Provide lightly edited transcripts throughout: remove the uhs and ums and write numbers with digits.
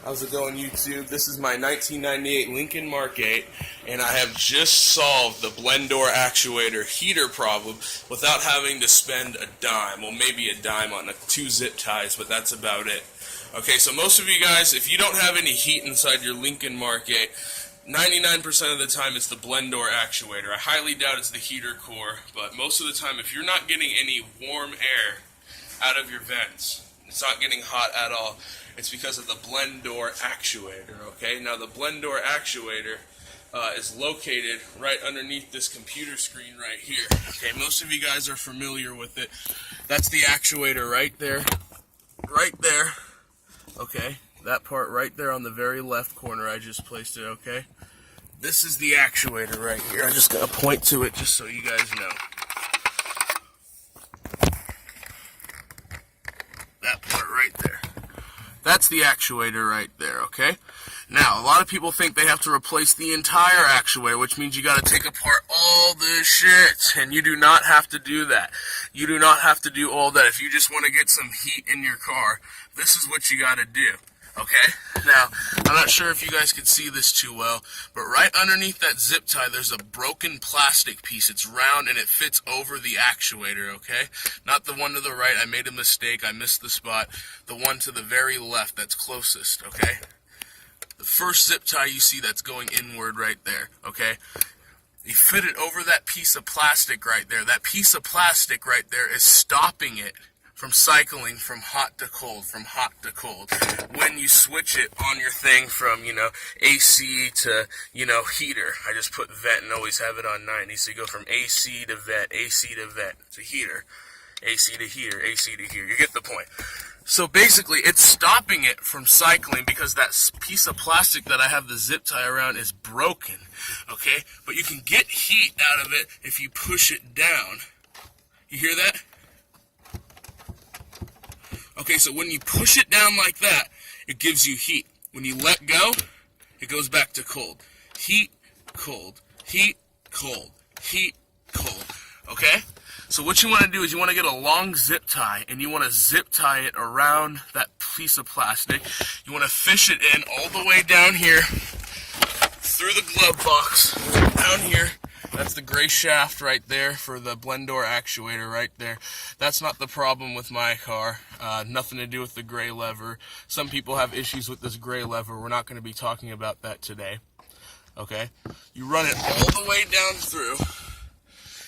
How's it going, YouTube? This is my 1998 Lincoln Mark VIII, and I have just solved the blend door actuator heater problem without having to spend a dime. Well, maybe a dime on 2 zip ties, but that's about it. Okay, so most of you guys, if you don't have any heat inside your Lincoln Mark VIII, 99% of the time it's the blend door actuator. I highly doubt it's the heater core, but most of the time if you're not getting any warm air out of your vents, it's not getting hot at all, it's because of the blend door actuator, okay? Now the blend door actuator is located right underneath this computer screen right here. Okay, most of you guys are familiar with it. That's the actuator right there. Right there. Okay, that part right there on the very left corner, I just placed it, okay? This is the actuator right here. I'm just going to point to it just so you guys know. That part right there. That's the actuator right there, okay? Now, a lot of people think they have to replace the entire actuator, which means you got to take apart all this shit, and you do not have to do that. You do not have to do all that. If you just want to get some heat in your car, this is what you got to do, okay? Now, I'm not sure if you guys can see this too well, but right underneath that zip tie, there's a broken plastic piece. It's round, and it fits over the actuator, okay? Not the one to the right. I made a mistake. I missed the spot. The one to the very left that's closest, okay? The first zip tie you see that's going inward right there, okay? You fit it over that piece of plastic right there. That piece of plastic right there is stopping it from cycling from hot to cold, when you switch it on your thing from, AC to, heater. I just put vent and always have it on 90. So you go from AC to vent, AC to vent, to heater, AC to heater, AC to heater. You get the point. So basically, it's stopping it from cycling because that piece of plastic that I have the zip tie around is broken, okay? But you can get heat out of it if you push it down. You hear that? Okay, so when you push it down like that, it gives you heat. When you let go, it goes back to cold. Heat, cold, heat, cold, heat, cold, okay? So what you want to do is you want to get a long zip tie, and you want to zip tie it around that piece of plastic. You want to fish it in all the way down here, through the glove box, down here. That's the gray shaft right there for the blend door actuator right there. That's not the problem with my car. Nothing to do with the gray lever. Some people have issues with this gray lever. We're not going to be talking about that today. Okay? You run it all the way down through.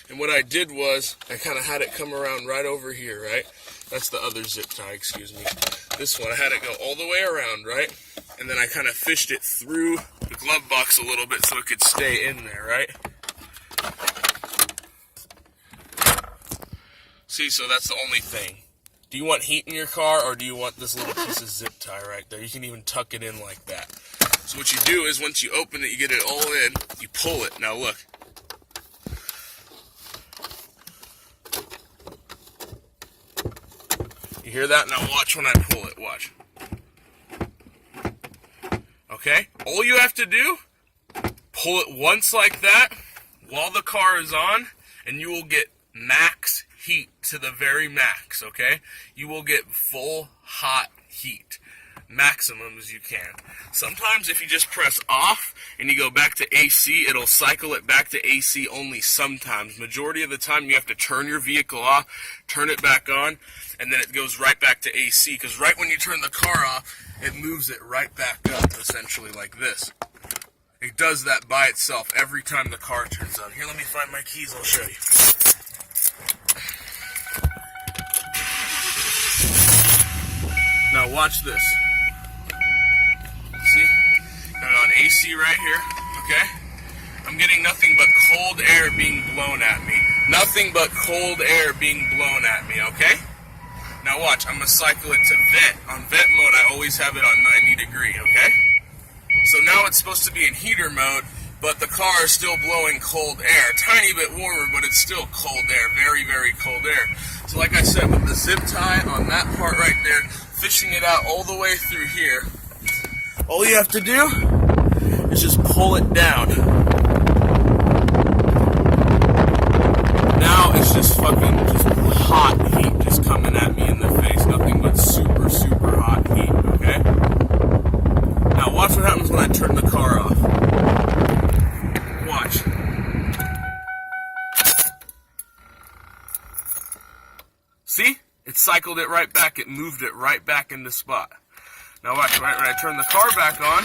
And what I did was, I kind of had it come around right over here, right? That's the other zip tie, excuse me. This one, I had it go all the way around, right? And then I kind of fished it through the glove box a little bit so it could stay in there, right? See, so that's the only thing. Do you want heat in your car, or do you want this little piece of zip tie right there? You can even tuck it in like that. So what you do is, once you open it, you get it all in, you pull it. Now look. You hear that? Now watch when I pull it. Watch. Okay? All you have to do, pull it once like that while the car is on, and you will get max heat to the very max, okay? You will get full hot heat. Maximum as you can. Sometimes if you just press off and you go back to AC, it'll cycle it back to AC only sometimes. Majority of the time you have to turn your vehicle off, turn it back on, and then it goes right back to AC, because right when you turn the car off, it moves it right back up, essentially like this. It does that by itself every time the car turns on. Here, let me find my keys, I'll show you. Now watch this. See? I'm on AC right here, okay? I'm getting nothing but cold air being blown at me. Nothing but cold air being blown at me, okay? Now watch, I'm going to cycle it to vent. On vent mode, I always have it on 90 degree, okay? So now it's supposed to be in heater mode, but the car is still blowing cold air. Tiny bit warmer, but it's still cold air. Very, very cold air. So like I said, with the zip tie on that part right there, fishing it out all the way through here, all you have to do is just pull it down. Now it's just fucking hot heat just coming at me in the face. Nothing but super, super hot heat, okay? cycled it right back. It moved it right back into spot. Now watch, right when I turn the car back on,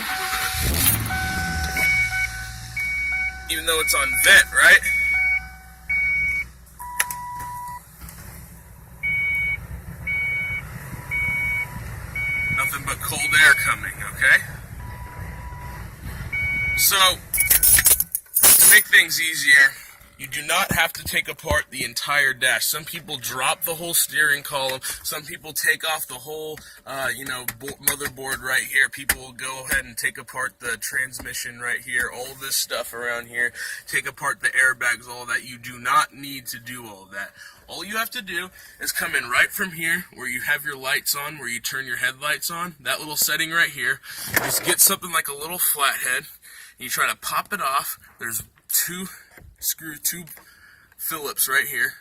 even though it's on vent, right? Nothing but cold air coming, okay? So, to make things easier, you do not have to take apart the entire dash. Some people drop the whole steering column. Some people take off the whole, motherboard right here. People will go ahead and take apart the transmission right here. All this stuff around here. Take apart the airbags, all that. You do not need to do all that. All you have to do is come in right from here where you have your lights on, where you turn your headlights on. That little setting right here. Just get something like a little flathead. You try to pop it off. There's two Phillips right here,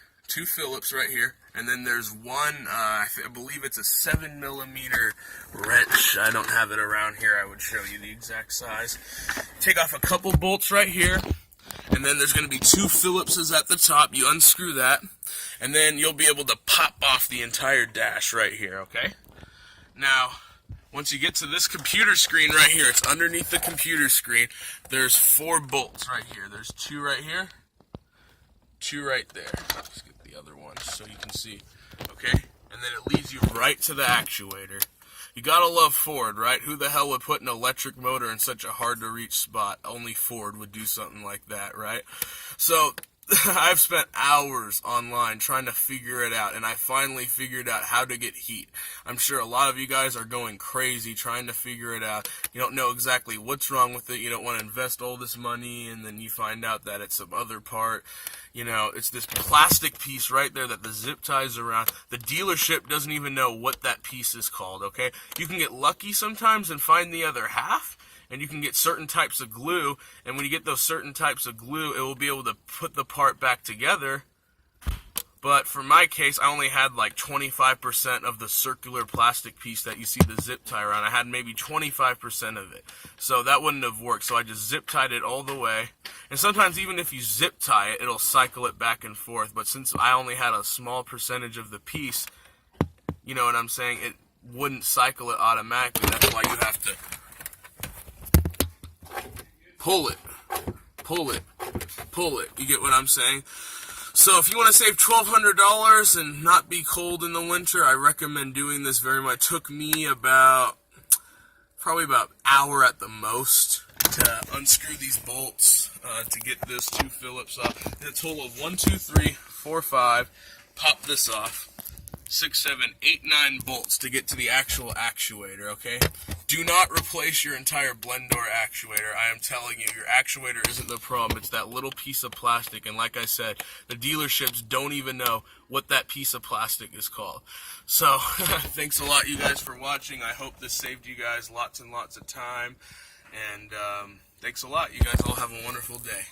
and then there's one, I believe it's a 7mm wrench. I don't have it around here. I would show you the exact size. Take off a couple bolts right here, and then there's going to be two Phillipses at the top. You unscrew that, and then you'll be able to pop off the entire dash right here, okay? Now, once you get to this computer screen right here, it's underneath the computer screen, there's 4 bolts right here. There's 2 right here, 2 right there. Let's get the other one so you can see, okay? And then it leads you right to the actuator. You gotta love Ford, right? Who the hell would put an electric motor in such a hard-to-reach spot? Only Ford would do something like that, right? So, I've spent hours online trying to figure it out, and I finally figured out how to get heat. I'm sure a lot of you guys are going crazy trying to figure it out. You don't know exactly what's wrong with it. You don't want to invest all this money, and then you find out that it's some other part. You know, it's this plastic piece right there that the zip ties around. The dealership doesn't even know what that piece is called, okay? You can get lucky sometimes and find the other half, and you can get certain types of glue, and when you get those certain types of glue, it will be able to put the part back together. But for my case, I only had like 25% of the circular plastic piece that you see the zip tie around. I had maybe 25% of it. So that wouldn't have worked. So I just zip tied it all the way. And sometimes even if you zip tie it, it'll cycle it back and forth. But since I only had a small percentage of the piece, you know what I'm saying, it wouldn't cycle it automatically. That's why you have to pull it, pull it, pull it. You get what I'm saying? So if you want to save $1,200 and not be cold in the winter, I recommend doing this very much. It took me probably about an hour at the most to unscrew these bolts to get those 2 Phillips off. And a total of 1, 2, 3, 4, 5. Pop this off. 6, 7, 8, 9 bolts to get to the actual actuator, okay? Do not replace your entire blend door actuator. I am telling you, your actuator isn't the problem. It's that little piece of plastic, and like I said, the dealerships don't even know what that piece of plastic is called. So, thanks a lot, you guys, for watching. I hope this saved you guys lots and lots of time, and thanks a lot. You guys all have a wonderful day.